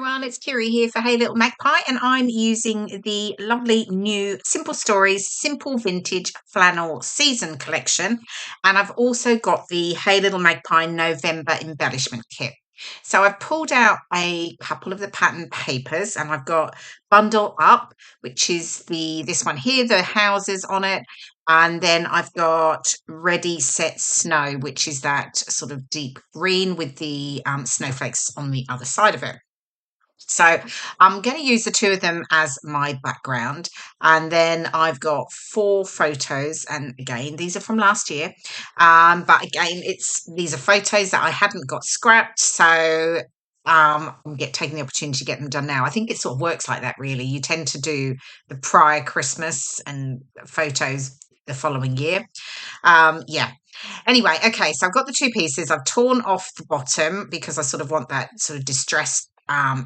Everyone, it's Kirei here for Hey Little Magpie, and I'm using the lovely new Simple Stories Simple Vintage Flannel Season collection. And I've also got the Hey Little Magpie November Embellishment kit. So I've pulled out a couple of the pattern papers, and I've got Bundle Up, which is this one here, the houses on it. And then I've got Ready Set Snow, which is that sort of deep green with the snowflakes on the other side of it. So I'm going to use the two of them as my background. And then I've got four photos. And again, these are from last year. But again, these are photos that I hadn't got scrapped. So I'm taking the opportunity to get them done now. I think it sort of works like that, really. You tend to do the prior Christmas and photos the following year. Yeah. Anyway, okay, so I've got the two pieces. I've torn off the bottom because I sort of want that sort of distressed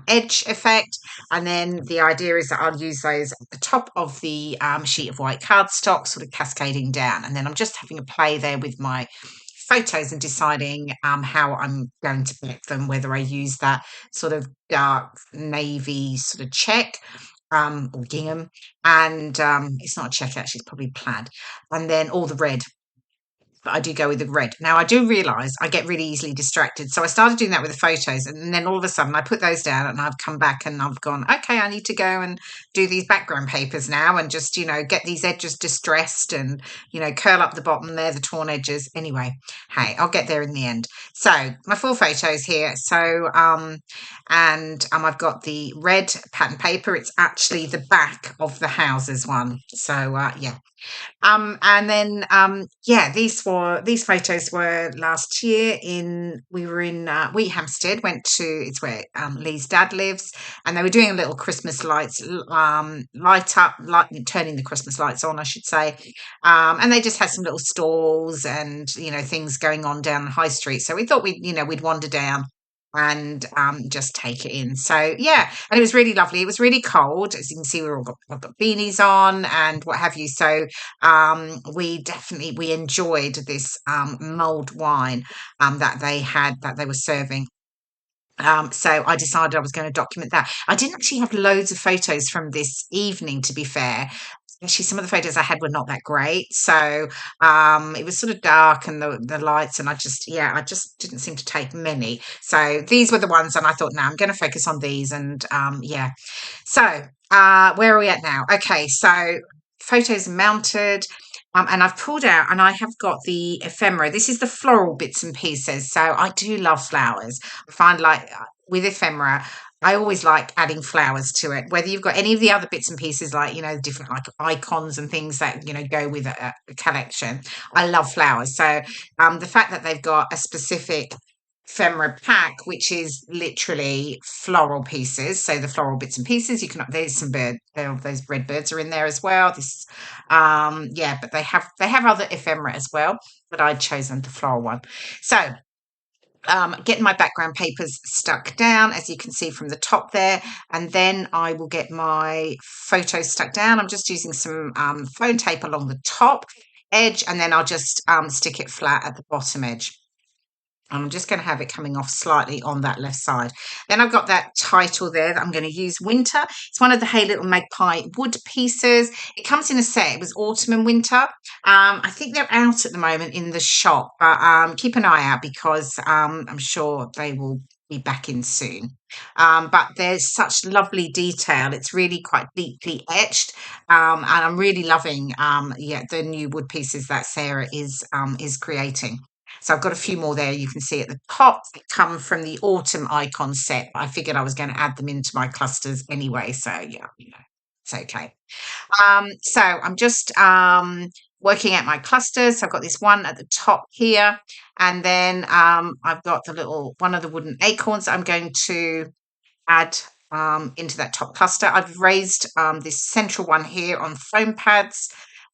edge effect. And then the idea is that I'll use those at the top of the sheet of white cardstock, sort of cascading down. And then I'm just having a play there with my photos and deciding how I'm going to back them, whether I use that sort of dark navy sort of check or gingham. And it's not a check, actually, it's probably plaid. And then all the red, but I do go with the red. Now, I do realise I get really easily distracted. So I started doing that with the photos, and then all of a sudden I put those down and I've come back and I've gone, okay, I need to go and do these background papers now and just, get these edges distressed and, curl up the bottom there, the torn edges. Anyway, hey, I'll get there in the end. So my four photos here. So, I've got the red pattern paper. It's actually the back of the houses one. So, yeah. And then yeah, these photos were last year we were in Wheathampstead, it's where Lee's dad lives, and they were doing a little Christmas lights turning the Christmas lights on, I should say. And they just had some little stalls and things going on down the high street. So we thought we'd wander down and just take it in. So yeah, and it was really lovely. It was really cold, as you can see. I've got beanies on and what have you. So we enjoyed this mulled wine that they were serving. So I decided I was going to document that. I didn't actually have loads of photos from this evening, to be fair. Actually, some of the photos I had were not that great. So it was sort of dark and the lights, and I just didn't seem to take many. So these were the ones, and I thought, no, I'm going to focus on these. And yeah. So where are we at now? Okay, so photos mounted. And I've pulled out and I have got the ephemera. This is the floral bits and pieces. So I do love flowers. I find with ephemera, I always like adding flowers to it. Whether you've got any of the other bits and pieces, like, different like icons and things that, go with a collection. I love flowers. So the fact that they've got a specific ephemera pack, which is literally floral pieces. So the floral bits and pieces, there's some those red birds are in there as well. Yeah, but they have other ephemera as well, but I'd chosen the floral one. So getting my background papers stuck down, as you can see from the top there, and then I will get my photos stuck down. I'm just using some phone tape along the top edge, and then I'll just stick it flat at the bottom edge. I'm just going to have it coming off slightly on that left side. Then I've got that title there that I'm going to use, Winter. It's one of the Hey Little Magpie wood pieces. It comes in a set. It was autumn and winter. I think they're out at the moment in the shop, but keep an eye out because I'm sure they will be back in soon. But there's such lovely detail. It's really quite deeply etched, and I'm really loving the new wood pieces that Sarah is creating. So I've got a few more there you can see at the top that come from the autumn icon set. I figured I was going to add them into my clusters anyway. So yeah, it's okay. So I'm just working out my clusters. So I've got this one at the top here. And then I've got one of the wooden acorns that I'm going to add into that top cluster. I've raised this central one here on foam pads.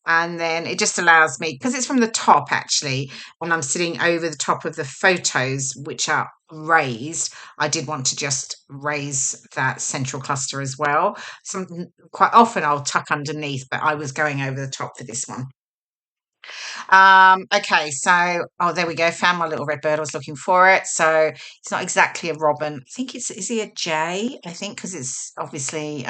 And then it just allows me, because it's from the top actually, and I'm sitting over the top of the photos, which are raised, I did want to just raise that central cluster as well. So quite often I'll tuck underneath, but I was going over the top for this one. Okay, so oh, there we go. Found my little red bird. I was looking for it. So it's not exactly a robin. I think it's is he a jay? I think because it's obviously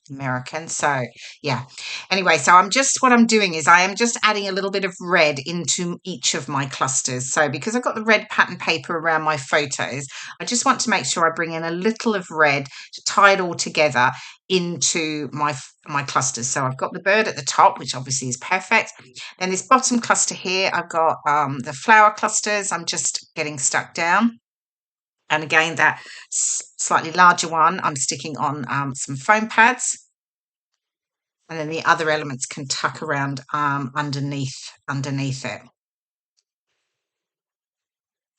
American. So yeah. Anyway, so I'm just what I'm doing is I am just adding a little bit of red into each of my clusters. So because I've got the red pattern paper around my photos, I just want to make sure I bring in a little of red to tie it all together into my clusters. So I've got the bird at the top, which obviously is perfect. Then this bottom cluster here, I've got the flower clusters. I'm just getting stuck down. And again, that slightly larger one, I'm sticking on some foam pads. And then the other elements can tuck around underneath it.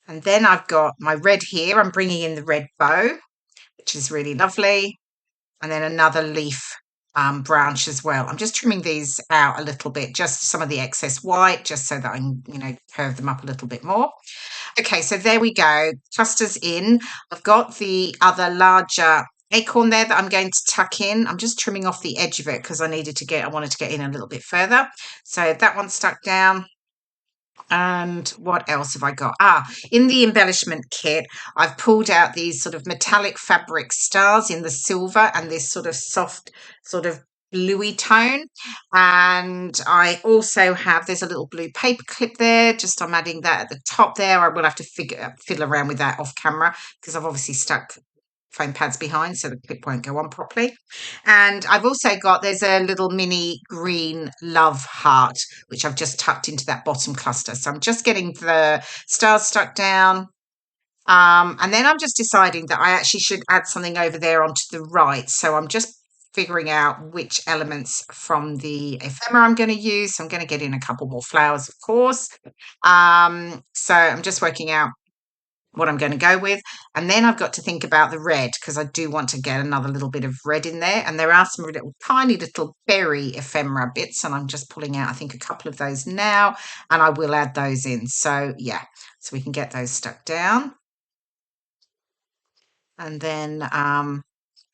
And then I've got my red here. I'm bringing in the red bow, which is really lovely. And then another leaf branch as well. I'm just trimming these out a little bit, just some of the excess white, just so that I can, curve them up a little bit more. Okay, so there we go. Clusters in. I've got the other larger acorn there that I'm going to tuck in. I'm just trimming off the edge of it because I wanted to get in a little bit further. So that one's stuck down. And what else have I got? In the embellishment kit, I've pulled out these sort of metallic fabric stars in the silver and this sort of soft, sort of bluey tone. And I also have, there's a little blue paper clip there. Just I'm adding that at the top there. I will have to fiddle around with that off camera because I've obviously stuck foam pads behind so the clip won't go on properly. And I've also got, there's a little mini green love heart, which I've just tucked into that bottom cluster. So I'm just getting the stars stuck down. And then I'm just deciding that I actually should add something over there onto the right. So I'm just figuring out which elements from the ephemera I'm going to use. So I'm going to get in a couple more flowers, of course. So I'm just working out what I'm going to go with. And then I've got to think about the red because I do want to get another little bit of red in there. And there are some little tiny little berry ephemera bits, and I'm just pulling out, I think, a couple of those now, and I will add those in. So yeah, so we can get those stuck down. And then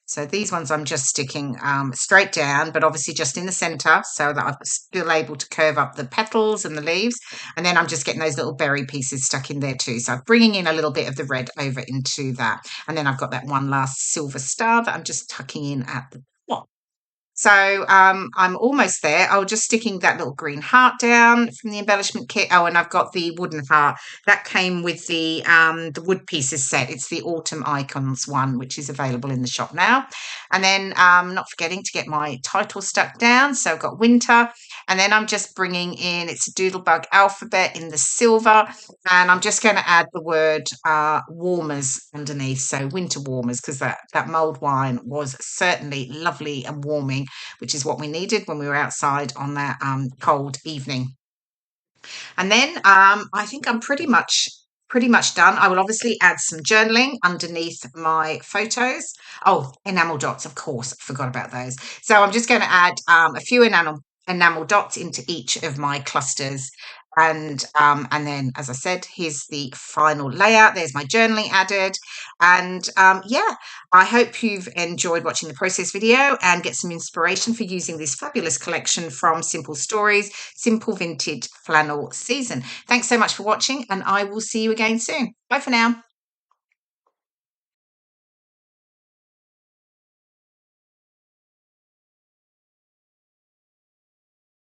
so these ones I'm just sticking straight down, but obviously just in the centre so that I'm still able to curve up the petals and the leaves. And then I'm just getting those little berry pieces stuck in there too. So I'm bringing in a little bit of the red over into that. And then I've got that one last silver star that I'm just tucking in at the top. So I'm almost there. I was just sticking that little green heart down from the embellishment kit. Oh, and I've got the wooden heart that came with the wood pieces set. It's the Autumn Icons one, which is available in the shop now. And then not forgetting to get my title stuck down. So I've got winter, and then I'm just bringing in, it's a Doodlebug alphabet in the silver, and I'm just going to add the word warmers underneath. So winter warmers, because that mulled wine was certainly lovely and warming, which is what we needed when we were outside on that cold evening. And then I think I'm pretty much done. I will obviously add some journaling underneath my photos. Oh, enamel dots, of course, I forgot about those. So I'm just going to add a few enamel dots into each of my clusters. And then, as I said, here's the final layout. There's my journaling added. And yeah, I hope you've enjoyed watching the process video and get some inspiration for using this fabulous collection from Simple Stories, Simple Vintage Flannel Season. Thanks so much for watching, and I will see you again soon. Bye for now.